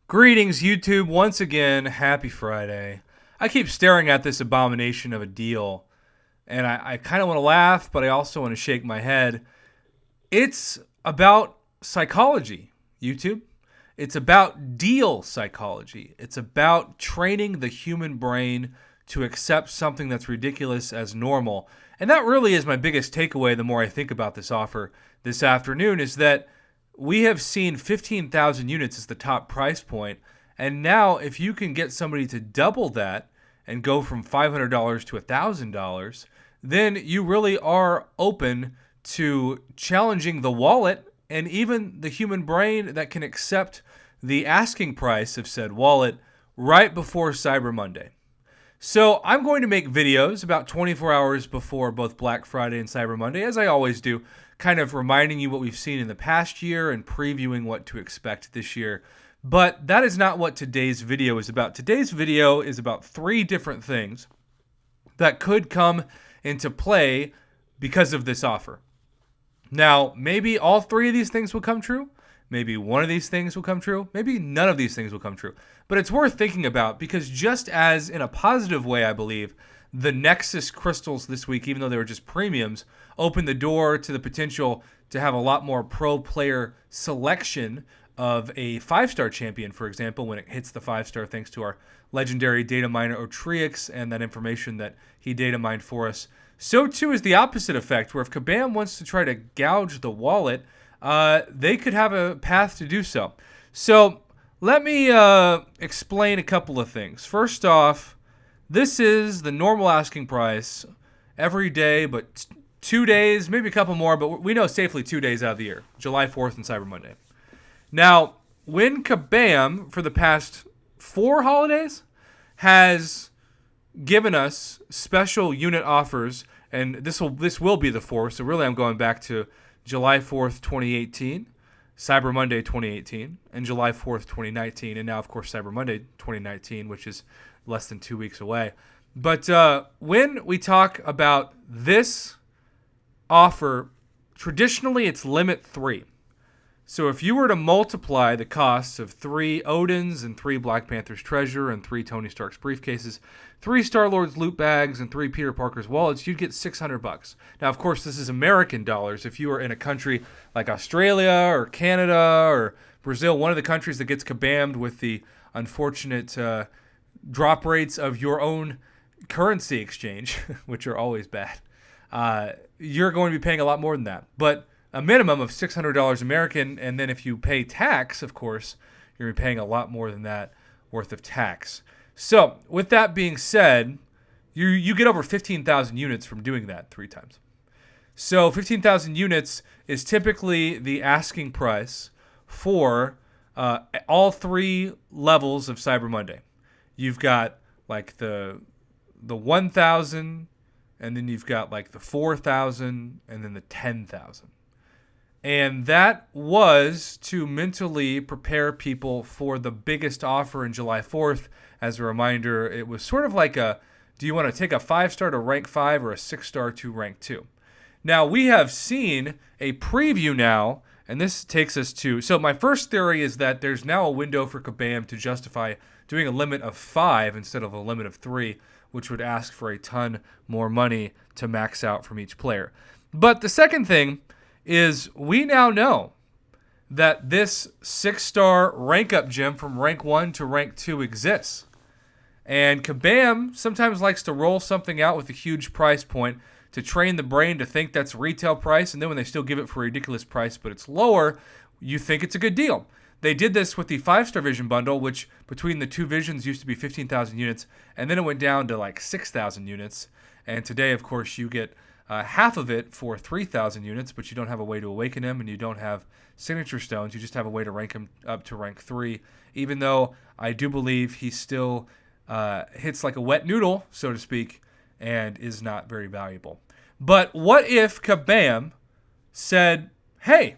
Greetings, YouTube. Once again, happy Friday. I keep staring at this abomination of a deal, and I kind of want to laugh, but I also want to shake my head. It's about psychology, YouTube. It's about deal psychology. It's about training the human brain to accept something that's ridiculous as normal. And that really is my biggest takeaway the more I think about this offer this afternoon is that we have seen 15,000 units as the top price point. And now, if you can get somebody to double that and go from $500 to $1,000, then you really are open to challenging the wallet and even the human brain that can accept the asking price of said wallet right before Cyber Monday. So I'm going to make videos about 24 hours before both Black Friday and Cyber Monday, as I always do, kind of reminding you what we've seen in the past year and previewing what to expect this year. But that is not what today's video is about. Today's video is about three different things that could come into play because of this offer. Now, maybe all three of these things will come true. Maybe one of these things will come true. Maybe none of these things will come true. But it's worth thinking about because just as in a positive way, I believe, the Nexus crystals this week, even though they were just premiums, opened the door to the potential to have a lot more pro player selection of a 5-star champion, for example, when it hits the 5-star thanks to our legendary data miner Otrix and that information that he data mined for us. So too is the opposite effect, where if Kabam wants to try to gouge the wallet, they could have a path to do so. So let me explain a couple of things. First off, this is the normal asking price every day, but 2 days, maybe a couple more, but we know safely 2 days out of the year, July 4th and Cyber Monday. Now, when Kabam, for the past 4 holidays, has given us special unit offers, and this will be the 4th, so really I'm going back to July 4th, 2018, Cyber Monday 2018, and July 4th, 2019, and now, of course, Cyber Monday 2019, which is less than 2 weeks away. But when we talk about this offer, traditionally it's limit 3. So if you were to multiply the costs of 3 Odins and 3 Black Panther's treasure and 3 Tony Stark's briefcases, 3 Star-Lord's loot bags and 3 Peter Parker's wallets, you'd get $600. Now, of course, this is American dollars. If you are in a country like Australia or Canada or Brazil, one of the countries that gets kabammed with the unfortunate drop rates of your own currency exchange, which are always bad, you're going to be paying a lot more than that. But a minimum of $600 American, and then if you pay tax, of course, you're going to be paying a lot more than that worth of tax. So, with that being said, you get over 15,000 units from doing that 3 times. So, 15,000 units is typically the asking price for all 3 levels of Cyber Monday. You've got like the 1,000, and then you've got like the 4,000, and then the 10,000. And that was to mentally prepare people for the biggest offer in July 4th. As a reminder, it was sort of like do you want to take a 5-star to rank 5 or a 6-star to rank 2? Now, we have seen a preview now, and this takes us to... So my first theory is that there's now a window for Kabam to justify doing a limit of 5 instead of a limit of 3, which would ask for a ton more money to max out from each player. But the second thing is we now know that this 6-star rank up gem from rank 1 to rank 2 exists. And Kabam sometimes likes to roll something out with a huge price point to train the brain to think that's retail price, and then when they still give it for a ridiculous price but it's lower, you think it's a good deal. They did this with the 5-star vision bundle, which between the 2 visions used to be 15,000 units, and then it went down to like 6,000 units. And today, of course, you get half of it for 3,000 units, but you don't have a way to awaken him, and you don't have signature stones. You just have a way to rank him up to rank 3, even though I do believe he still hits like a wet noodle, so to speak, and is not very valuable. But what if Kabam said, hey,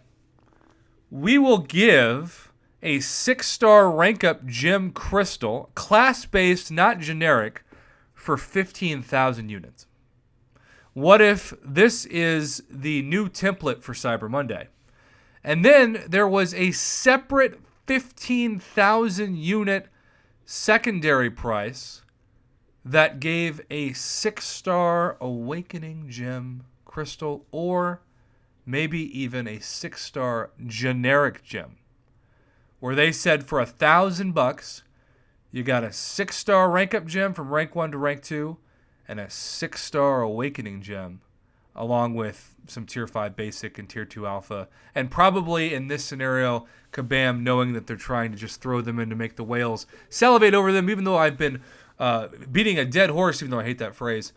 we will give a 6-star rank up gem crystal, class-based, not generic, for 15,000 units? What if this is the new template for Cyber Monday? And then there was a separate 15,000 unit secondary price that gave a 6-star Awakening Gem crystal, or maybe even a 6-star generic gem, where they said for $1,000 you got a 6-star rank up gem from rank 1 to rank 2 and a 6-star Awakening Gem, along with some tier 5 basic and tier 2 alpha. And probably in this scenario, Kabam, knowing that they're trying to just throw them in to make the whales salivate over them, even though I've been beating a dead horse, even though I hate that phrase,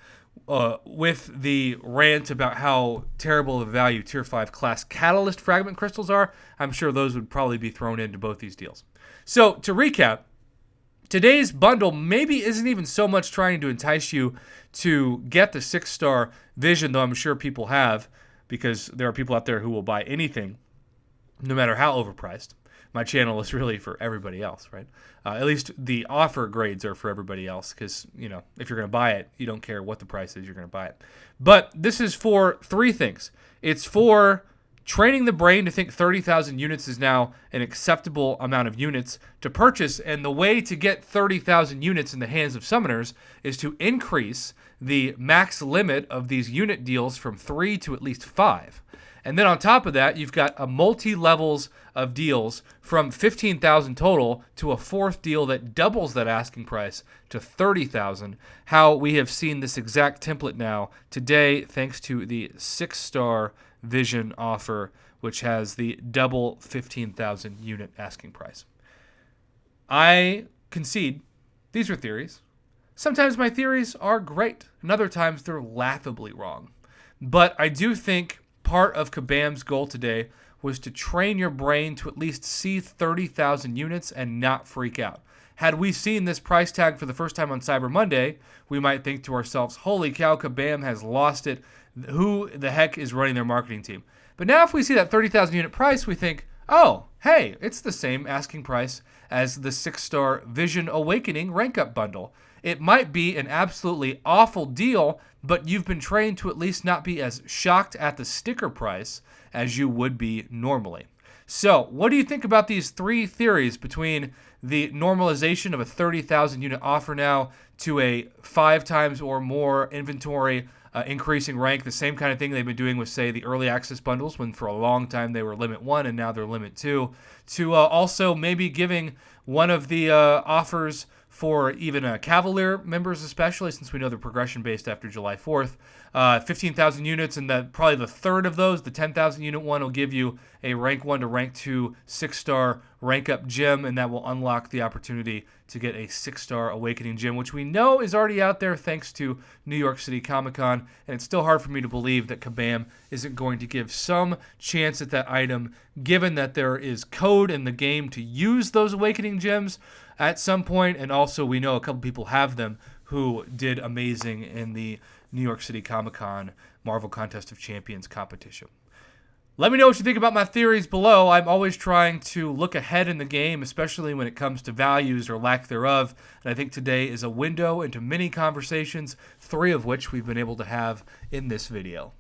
with the rant about how terrible of value tier 5 class catalyst fragment crystals are, I'm sure those would probably be thrown into both these deals. So to recap, today's bundle maybe isn't even so much trying to entice you to get the 6-star vision, though I'm sure people have, because there are people out there who will buy anything, no matter how overpriced. My channel is really for everybody else, right? At least the offer grades are for everybody else, because, you know, if you're going to buy it, you don't care what the price is, you're going to buy it. But this is for 3 things. It's for training the brain to think 30,000 units is now an acceptable amount of units to purchase, and the way to get 30,000 units in the hands of summoners is to increase the max limit of these unit deals from 3 to at least 5. And then on top of that, you've got a multi-levels of deals from 15,000 total to a 4th deal that doubles that asking price to 30,000. How we have seen this exact template now today, thanks to the 6-star Vision offer, which has the double 15,000 unit asking price. I concede these are theories. Sometimes my theories are great, and other times they're laughably wrong. But I do think part of Kabam's goal today was to train your brain to at least see 30,000 units and not freak out. Had we seen this price tag for the first time on Cyber Monday, we might think to ourselves, holy cow, Kabam has lost it. Who the heck is running their marketing team? But now if we see that 30,000 unit price, we think, oh, hey, it's the same asking price as the 6-star Vision Awakening rank up bundle. It might be an absolutely awful deal, but you've been trained to at least not be as shocked at the sticker price as you would be normally. So what do you think about these 3 theories, between the normalization of a 30,000 unit offer now to a 5 times or more inventory increasing rank, the same kind of thing they've been doing with, say, the early access bundles, when for a long time they were limit 1 and now they're limit 2, to also maybe giving one of the offers for even Cavalier members, especially since we know they're progression based after July 4th, 15,000 units, and that probably the third of those, the 10,000 unit one, will give you a rank 1 to rank 2 6-star rank up gem, and that will unlock the opportunity to get a 6-star Awakening gem, which we know is already out there thanks to New York City Comic-Con, and it's still hard for me to believe that Kabam isn't going to give some chance at that item, given that there is code in the game to use those Awakening gems at some point, and also we know a couple people have them who did amazing in the New York City Comic-Con Marvel Contest of Champions competition. Let me know what you think about my theories below. I'm always trying to look ahead in the game, especially when it comes to values or lack thereof. And I think today is a window into many conversations, 3 of which we've been able to have in this video.